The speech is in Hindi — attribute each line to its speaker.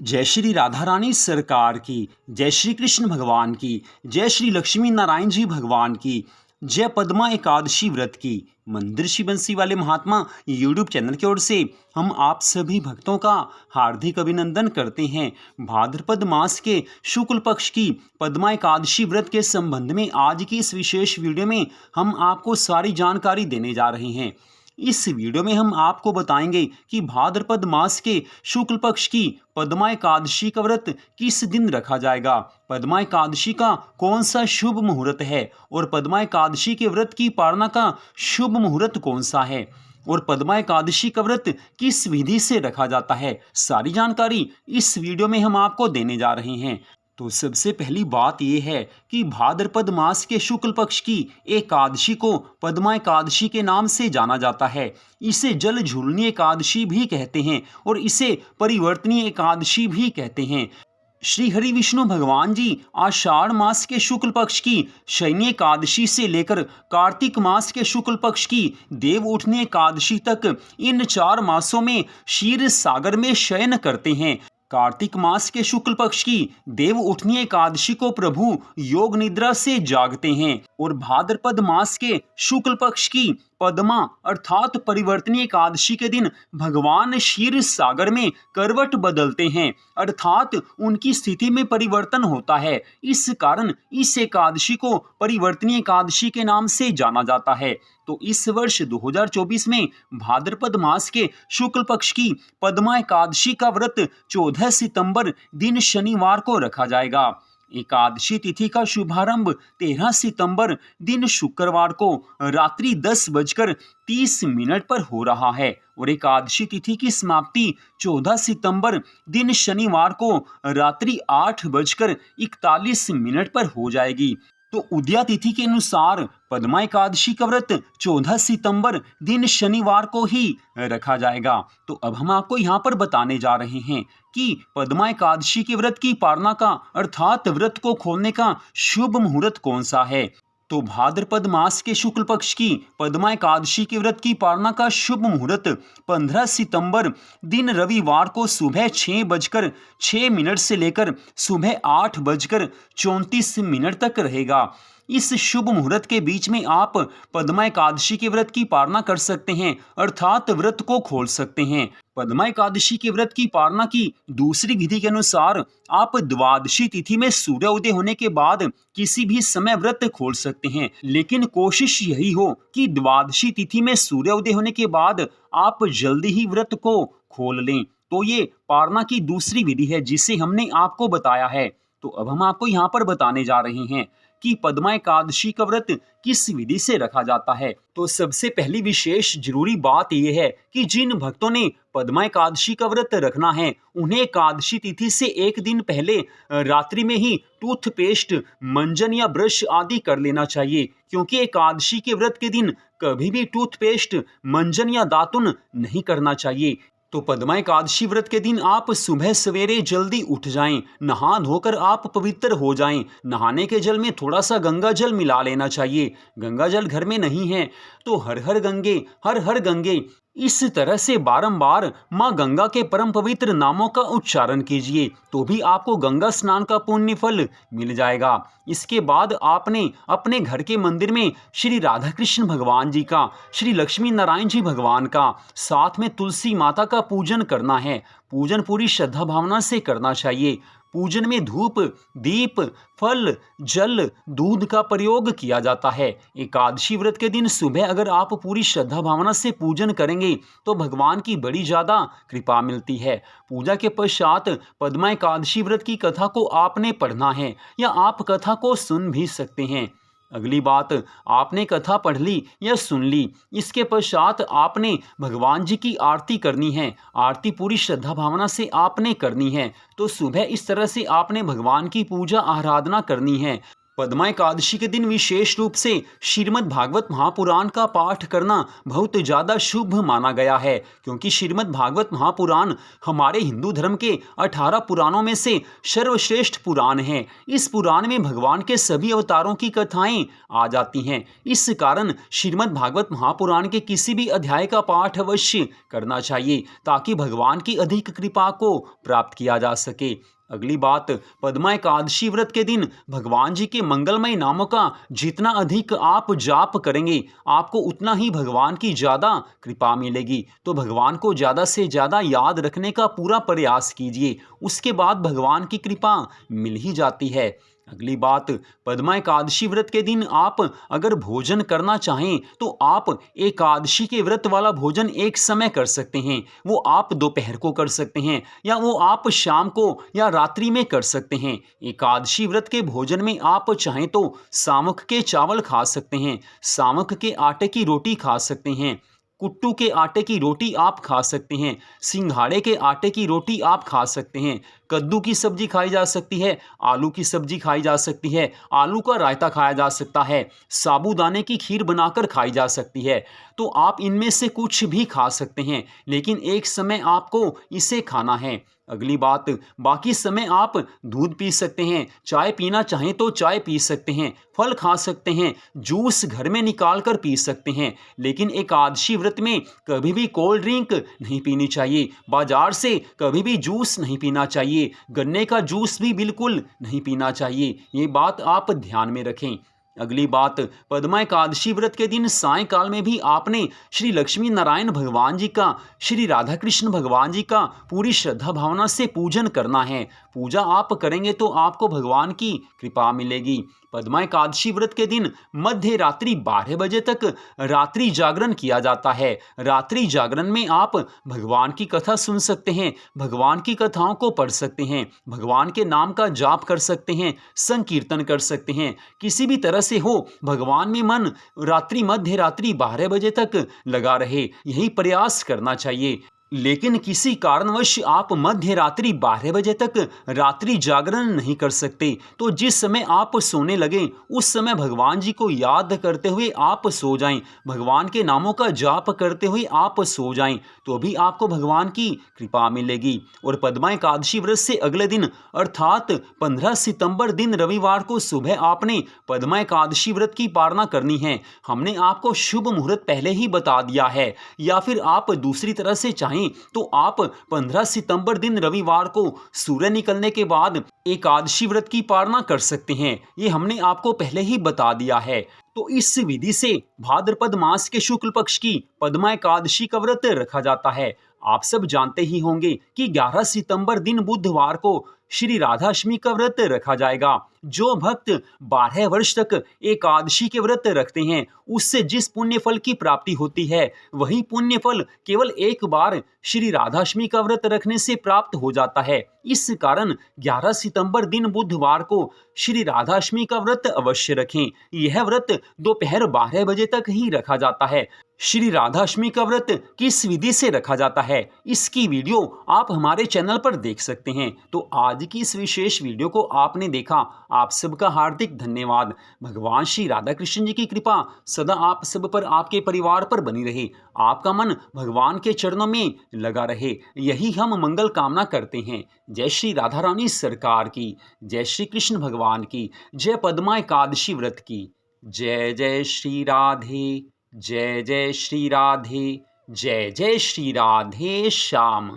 Speaker 1: जय श्री राधा रानी सरकार की, जय श्री कृष्ण भगवान की, जय श्री लक्ष्मी नारायण जी भगवान की, जय पद्मा एकादशी व्रत की। मंदिर श्री बंसी वाले महात्मा यूट्यूब चैनल की ओर से हम आप सभी भक्तों का हार्दिक अभिनंदन करते हैं। भाद्रपद मास के शुक्ल पक्ष की पद्मा एकादशी व्रत के संबंध में आज की इस विशेष वीडियो में हम आपको सारी जानकारी देने जा रहे हैं। इस वीडियो में हम आपको बताएंगे कि भाद्रपद मास के शुक्ल पक्ष की पद्मा एकादशी का व्रत किस दिन रखा जाएगा, पद्मा एकादशी का कौन सा शुभ मुहूर्त है और पद्मा एकादशी के व्रत की पालना का शुभ मुहूर्त कौन सा है और पद्मा एकादशी का व्रत किस विधि से रखा जाता है। सारी जानकारी इस वीडियो में हम आपको देने जा रहे हैं। तो सबसे पहली बात यह है कि भाद्रपद मास के शुक्ल पक्ष की एकादशी को पद्मा एकादशी के नाम से जाना जाता है। इसे जल झूलनी एकादशी भी कहते हैं और इसे परिवर्तनीय एकादशी भी कहते हैं। श्री हरि विष्णु भगवान जी आषाढ़ मास के शुक्ल पक्ष की शयनी एकादशी से लेकर कार्तिक मास के शुक्ल पक्ष की देव उठनी एकादशी तक इन 4 मासों में क्षीर सागर में शयन करते हैं। कार्तिक मास के शुक्ल पक्ष की देव उठनी एकादशी को प्रभु योग निद्रा से जागते हैं और भाद्रपद मास के शुक्ल पक्ष की पद्मा अर्थात परिवर्तनीय एकादशी के दिन भगवान क्षीर सागर में करवट बदलते हैं अर्थात उनकी स्थिति में परिवर्तन होता है। इस कारण इस एकादशी को परिवर्तनीय एकादशी के नाम से जाना जाता है। तो इस वर्ष 2024 में भाद्रपद मास के शुक्ल पक्ष की पद्मा एकादशी का व्रत 14 सितंबर दिन शनिवार को रखा जाएगा। एकादशी तिथि का शुभारंभ 13 सितंबर दिन शुक्रवार को रात्रि 10:30 पर हो रहा है और एकादशी तिथि की समाप्ति 14 सितंबर दिन शनिवार को रात्रि 8:41 पर हो जाएगी। तो उदया तिथि के अनुसार पद्मा एकादशी का व्रत 14 सितंबर दिन शनिवार को ही रखा जाएगा। तो अब हम आपको यहाँ पर बताने जा रहे हैं कि पद्मा एकादशी के व्रत की पालना का अर्थात व्रत को खोलने का शुभ मुहूर्त कौन सा है। तो भाद्रपद मास के शुक्ल पक्ष की पद्मा एकादशी के व्रत की पालना का शुभ मुहूर्त 15 सितंबर दिन रविवार को सुबह 6:06 से लेकर सुबह 8:34 तक रहेगा। इस शुभ मुहूर्त के बीच में आप पद्मा एकादशी के व्रत की पालना कर सकते हैं अर्थात व्रत को खोल सकते हैं। पद्मा एकादशी के व्रत की पालना की दूसरी विधि के अनुसार आप द्वादशी तिथि में सूर्योदय होने के बाद किसी भी समय व्रत खोल सकते हैं, लेकिन कोशिश यही हो कि द्वादशी तिथि में सूर्योदय होने के बाद आप जल्दी ही व्रत को खोल लें। तो ये पालना की दूसरी विधि है जिसे हमने आपको बताया है। तो अब हम आपको यहाँ पर बताने जा रहे हैं कि पद्मा एकादशी का व्रत किस विधि से रखा जाता है। तो सबसे पहली विशेष जरूरी बात यह है कि जिन भक्तों ने पद्मा एकादशी का व्रत रखना है उन्हें एकादशी तिथि से एक दिन पहले रात्रि में ही टूथपेस्ट, मंजन या ब्रश आदि कर लेना चाहिए, क्योंकि एकादशी के व्रत के दिन कभी भी टूथपेस्ट, मंजन या दातुन नहीं करना चाहिए। तो पद्मा एकादशी व्रत के दिन आप सुबह सवेरे जल्दी उठ जाएं, नहा धोकर आप पवित्र हो जाएं। नहाने के जल में थोड़ा सा गंगा जल मिला लेना चाहिए। गंगा जल घर में नहीं है तो हर हर गंगे, हर हर गंगे, इस तरह से बारंबार माँ गंगा के परम पवित्र नामों का उच्चारण कीजिए तो भी आपको गंगा स्नान का पुण्य फल मिल जाएगा। इसके बाद आपने अपने घर के मंदिर में श्री राधा कृष्ण भगवान जी का, श्री लक्ष्मी नारायण जी भगवान का, साथ में तुलसी माता का पूजन करना है। पूजन पूरी श्रद्धा भावना से करना चाहिए। पूजन में धूप, दीप, फल, जल, दूध का प्रयोग किया जाता है। एकादशी व्रत के दिन सुबह अगर आप पूरी श्रद्धा भावना से पूजन करेंगे तो भगवान की बड़ी ज़्यादा कृपा मिलती है। पूजा के पश्चात पद्मा एकादशी व्रत की कथा को आपने पढ़ना है या आप कथा को सुन भी सकते हैं। अगली बात, आपने कथा पढ़ ली या सुन ली, इसके पश्चात आपने भगवान जी की आरती करनी है। आरती पूरी श्रद्धा भावना से आपने करनी है। तो सुबह इस तरह से आपने भगवान की पूजा आराधना करनी है। पद्मा एकादशी के दिन विशेष रूप से श्रीमद् भागवत महापुराण का पाठ करना बहुत ज़्यादा शुभ माना गया है, क्योंकि श्रीमद् भागवत महापुराण हमारे हिंदू धर्म के 18 पुराणों में से सर्वश्रेष्ठ पुराण है। इस पुराण में भगवान के सभी अवतारों की कथाएं आ जाती हैं। इस कारण श्रीमद् भागवत महापुराण के किसी भी अध्याय का पाठ अवश्य करना चाहिए, ताकि भगवान की अधिक कृपा को प्राप्त किया जा सके। अगली बात, पद्मा एकादशी व्रत के दिन भगवान जी के मंगलमय नामों का जितना अधिक आप जाप करेंगे, आपको उतना ही भगवान की ज़्यादा कृपा मिलेगी। तो भगवान को ज़्यादा से ज़्यादा याद रखने का पूरा प्रयास कीजिए, उसके बाद भगवान की कृपा मिल ही जाती है। अगली बात, पद्मा एकादशी व्रत के दिन आप अगर भोजन करना चाहें तो आप एकादशी के व्रत वाला भोजन एक समय कर सकते हैं। वो आप दोपहर को कर सकते हैं या वो आप शाम को या रात्रि में कर सकते हैं। एकादशी व्रत के भोजन में आप चाहें तो सामक के चावल खा सकते हैं, सामक के आटे की रोटी खा सकते हैं, कुट्टू के आटे की रोटी आप खा सकते हैं, सिंघाड़े के आटे की रोटी आप खा सकते हैं, कद्दू की सब्जी खाई जा सकती है, आलू की सब्जी खाई जा सकती है, आलू का रायता खाया जा सकता है, साबूदाने की खीर बनाकर खाई जा सकती है। तो आप इनमें से कुछ भी खा सकते हैं, लेकिन एक समय आपको इसे खाना है। अगली बात, बाकी समय आप दूध पी सकते हैं, चाय पीना चाहें तो चाय पी सकते हैं, फल खा सकते हैं, जूस घर में निकाल कर पी सकते हैं, लेकिन एकादशी व्रत में कभी भी कोल्ड ड्रिंक नहीं पीनी चाहिए, बाजार से कभी भी जूस नहीं पीना चाहिए, गन्ने का जूस भी बिल्कुल नहीं पीना चाहिए। ये बात आप ध्यान में रखें। अगली बात, पद्मा एकादशी व्रत के दिन सायंकाल में भी आपने श्री लक्ष्मी नारायण भगवान जी का, श्री राधा कृष्ण भगवान जी का पूरी श्रद्धा भावना से पूजन करना है। पूजा आप करेंगे तो आपको भगवान की कृपा मिलेगी। पद्मा एकादशी व्रत के दिन मध्य रात्रि 12 बजे तक रात्रि जागरण किया जाता है। रात्रि जागरण में आप भगवान की कथा सुन सकते हैं, भगवान की कथाओं को पढ़ सकते हैं, भगवान के नाम का जाप कर सकते हैं, संकीर्तन कर सकते हैं। किसी भी तरह से हो, भगवान में मन मध्य रात्रि 12 बजे तक लगा रहे, यही प्रयास करना चाहिए। लेकिन किसी कारणवश आप मध्य रात्रि 12 बजे तक रात्रि जागरण नहीं कर सकते, तो जिस समय आप सोने लगें उस समय भगवान जी को याद करते हुए आप सो जाएं, भगवान के नामों का जाप करते हुए आप सो जाएं, तो भी आपको भगवान की कृपा मिलेगी। और पद्मा एकादशी व्रत से अगले दिन अर्थात 15 सितंबर दिन रविवार को सुबह आपने पद्मा एकादशी व्रत की पालना करनी है। हमने आपको शुभ मुहूर्त पहले ही बता दिया है, या फिर आप दूसरी तरह से चाहें तो आप 15 सितंबर दिन रविवार को सूर्य निकलने के बाद एकादशी व्रत की पालना कर सकते हैं। ये हमने आपको पहले ही बता दिया है। तो इस विधि से भाद्रपद मास के शुक्ल पक्ष की पद्मा एकादशी का व्रत रखा जाता है। आप सब जानते ही होंगे कि 11 सितंबर दिन बुधवार को श्री राधाष्टमी का व्रत रखा जाएगा। जो भक्त 12 वर्ष तक एकादशी के व्रत रखते हैं, उससे जिस पुण्य फल की प्राप्ति होती है, वही पुण्य फल केवल एक बार श्री राधाष्टमी का व्रत रखने से प्राप्त हो जाता है। इस कारण 11 सितंबर दिन बुधवार को श्री राधाष्टमी का व्रत अवश्य रखें। यह व्रत दोपहर 12 बजे तक ही रखा जाता है। श्री राधाष्टमी का व्रत किस विधि से रखा जाता है, इसकी वीडियो आप हमारे चैनल पर देख सकते हैं। तो आज की इस विशेष वीडियो को आपने देखा, आप सबका हार्दिक धन्यवाद। भगवान श्री राधा कृष्ण जी की कृपा सदा आप सब पर, आपके परिवार पर बनी रहे, आपका मन भगवान के चरणों में लगा रहे, यही हम मंगल कामना करते हैं। जय श्री राधा रानी सरकार की, जय श्री कृष्ण भगवान की, जय पद्मा एकादशी व्रत की। जय जय श्री राधे, जय जय श्री राधे, जय जय श्री राधे श्याम।